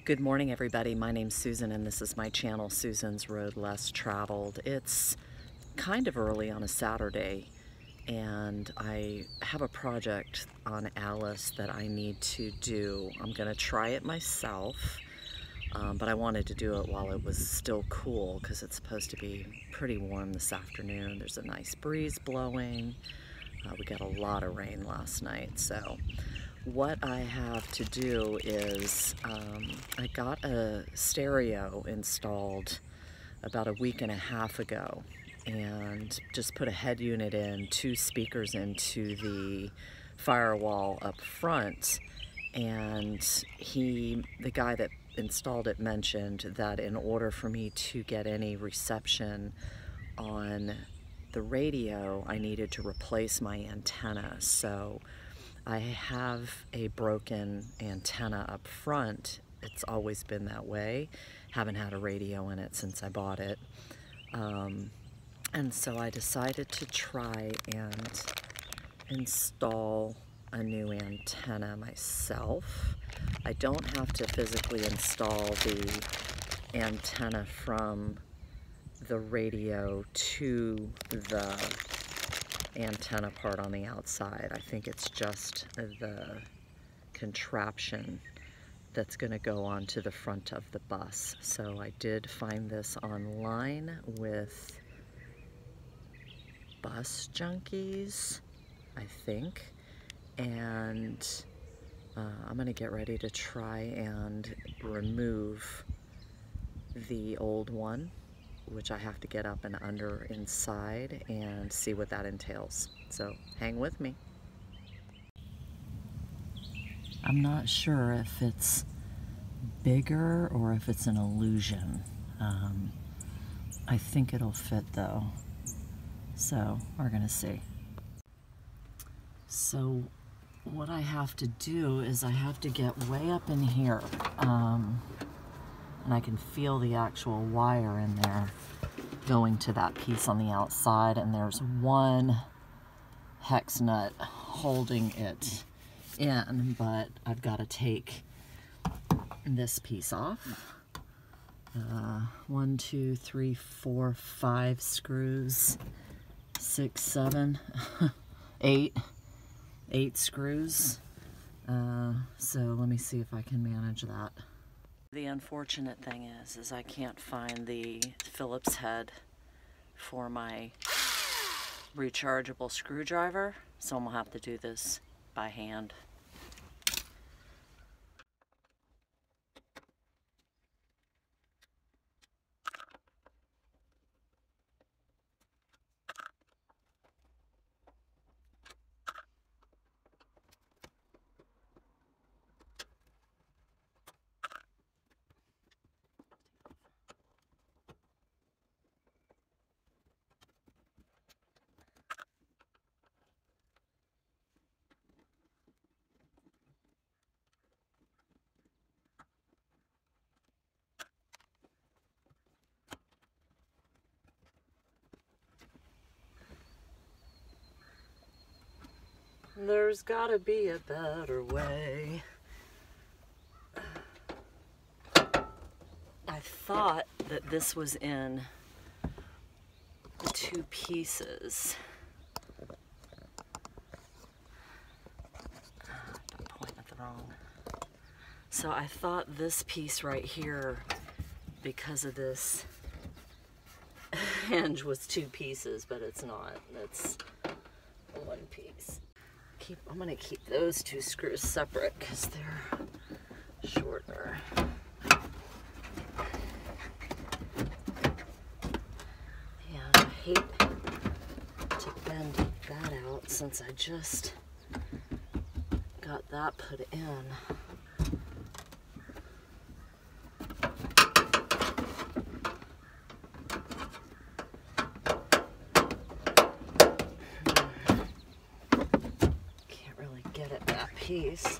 Good morning, everybody. My name's Susan, and this is my channel, Susan's Road Less Traveled. It's kind of early on a Saturday, and I have a project on Alice that I need to do. I'm going to try it myself, but I wanted to do it while it was still cool because it's supposed to be pretty warm this afternoon. There's a nice breeze blowing. We got a lot of rain last night, so what I have to do is I got a stereo installed about a week and a half ago and just put a head unit in, 2 speakers into the firewall up front, and the guy that installed it mentioned that in order for me to get any reception on the radio, I needed to replace my antenna. So I have a broken antenna up front. It's always been that way. Haven't had a radio in it since I bought it. And so I decided to try and install a new antenna myself. I don't have to physically install the antenna from the radio to the antenna part on the outside. I think it's just the contraption that's going to go onto the front of the bus. So I did find this online with Bus Junkies, I think, and I'm going to get ready to try and remove the old one, which I have to get up and under inside, and see what that entails. So hang with me. I'm not sure if it's bigger or if it's an illusion. I think it'll fit though. So we're gonna see. So what I have to do is I have to get way up in here. And I can feel the actual wire in there going to that piece on the outside, and there's one hex nut holding it in, but I've got to take this piece off. 1, 2, 3, 4, 5 screws, 6, 7, 8 screws. So let me see if I can manage that. The unfortunate thing is I can't find the Phillips head for my rechargeable screwdriver, so I'm gonna have to do this by hand. There's gotta be a better way. I thought that this was in the 2 pieces. Don't point at the wrong. So I thought this piece right here, because of this hinge, was 2 pieces, but it's not. It's 1 piece. I'm going to keep those 2 screws separate because they're shorter. Yeah, I hate to bend that out since I just got that put in. Piece.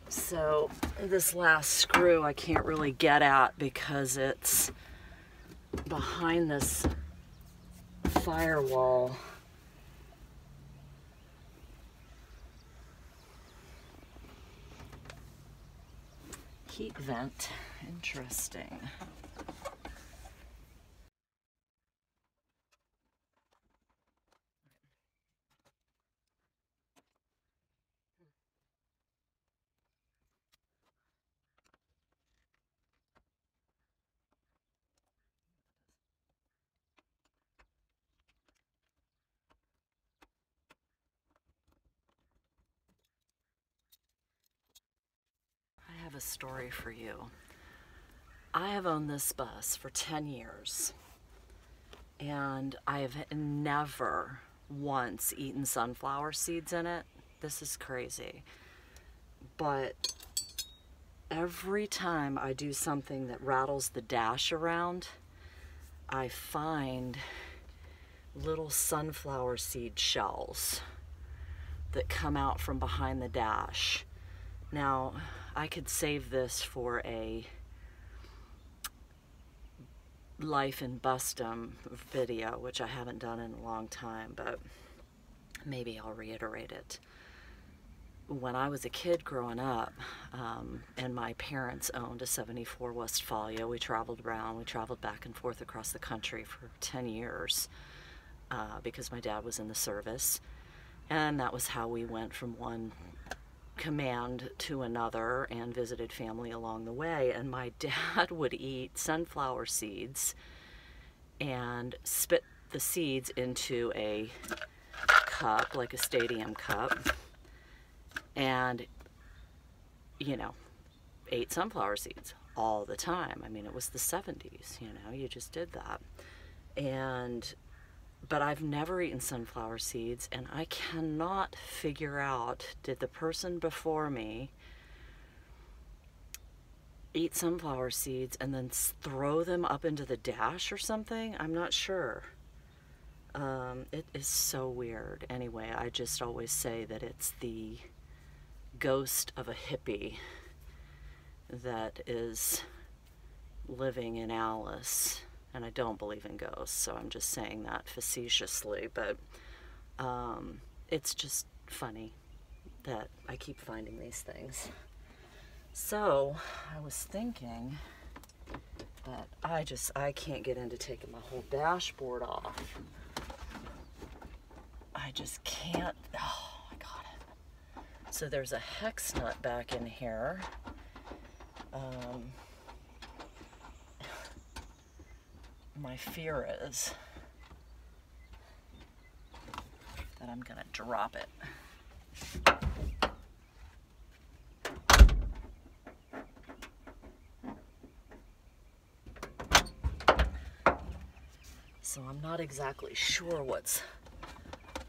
So this last screw I can't really get at because it's behind this firewall. Heat vent, interesting. I have a story for you. I have owned this bus for 10 years, and I've never once eaten sunflower seeds in it. This is crazy. But every time I do something that rattles the dash around, I find little sunflower seed shells that come out from behind the dash. Now, I could save this for a life in Bustum video, which I haven't done in a long time, but maybe I'll reiterate it. When I was a kid growing up, and my parents owned a 74 Westphalia, we traveled around, we traveled back and forth across the country for 10 years because my dad was in the service, and that was how we went from one command to another and visited family along the way. And my dad would eat sunflower seeds and spit the seeds into a cup, like a stadium cup, and, you know, ate sunflower seeds all the time. I mean, it was the 70s, you know, you just did that. But I've never eaten sunflower seeds, and I cannot figure out, did the person before me eat sunflower seeds and then throw them up into the dash or something? I'm not sure. It is so weird. Anyway, I just always say that it's the ghost of a hippie that is living in Alice. And I don't believe in ghosts, so I'm just saying that facetiously, but it's just funny that I keep finding these things. So I was thinking that I can't get into taking my whole dashboard off. I just can't. Oh, I got it. So there's a hex nut back in here. My fear is that I'm gonna drop it. So I'm not exactly sure what's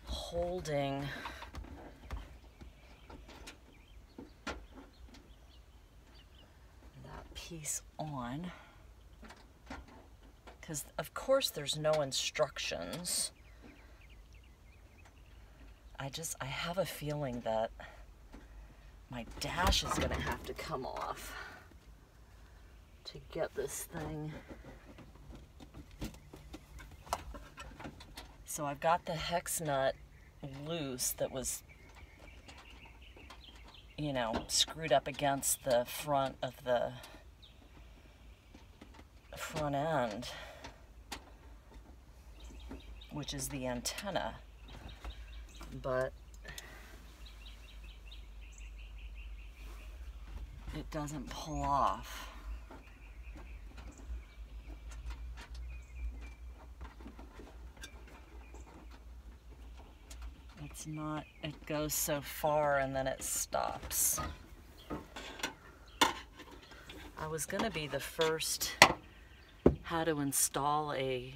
holding that piece on. Because, of course, there's no instructions. I have a feeling that my dash is going to have to come off to get this thing. So I've got the hex nut loose that was, you know, screwed up against the front of the front end, which is the antenna, but it doesn't pull off. It's not, it goes so far and then it stops. I was gonna be the first how to install a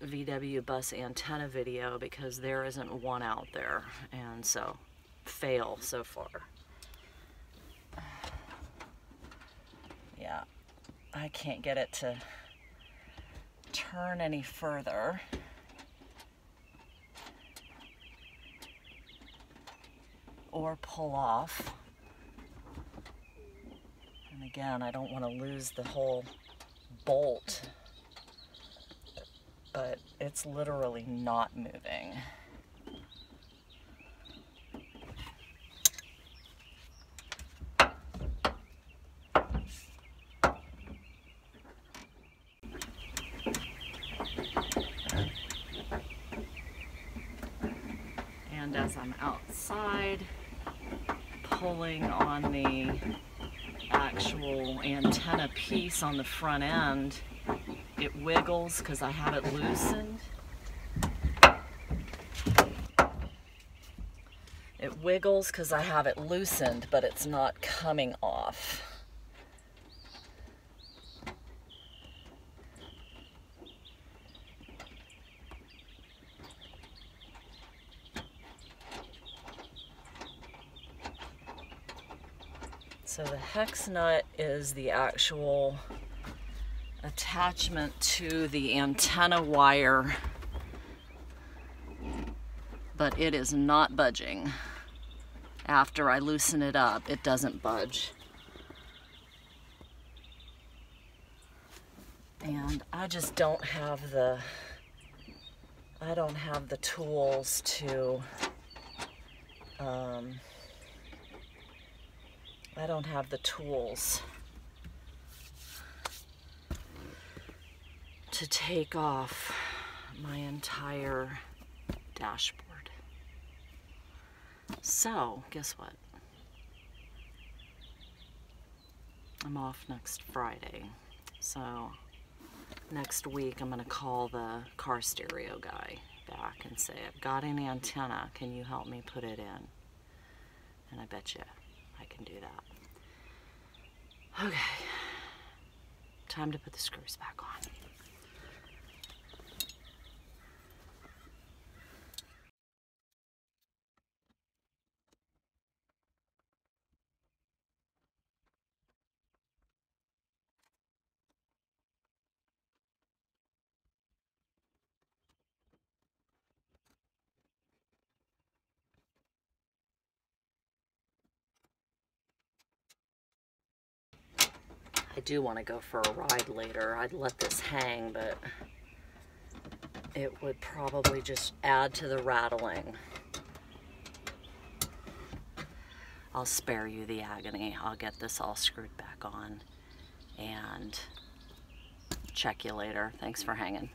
VW bus antenna video because there isn't one out there, and so fail so far. Yeah, I can't get it to turn any further. Or pull off. And again, I don't want to lose the whole bolt but it's literally not moving. And as I'm outside pulling on the actual antenna piece on the front end, it wiggles because I have it loosened. It wiggles because I have it loosened, but it's not coming off. So the hex nut is the actual attachment to the antenna wire, but it is not budging. After I loosen it up, it doesn't budge. And I just don't have the tools to to take off my entire dashboard. So, guess what? I'm off next Friday. So, next week I'm going to call the car stereo guy back and say, I've got an antenna, can you help me put it in? And I bet you I can do that. Okay, time to put the screws back on. I do want to go for a ride later. I'd let this hang, but it would probably just add to the rattling. I'll spare you the agony. I'll get this all screwed back on and check you later. Thanks for hanging.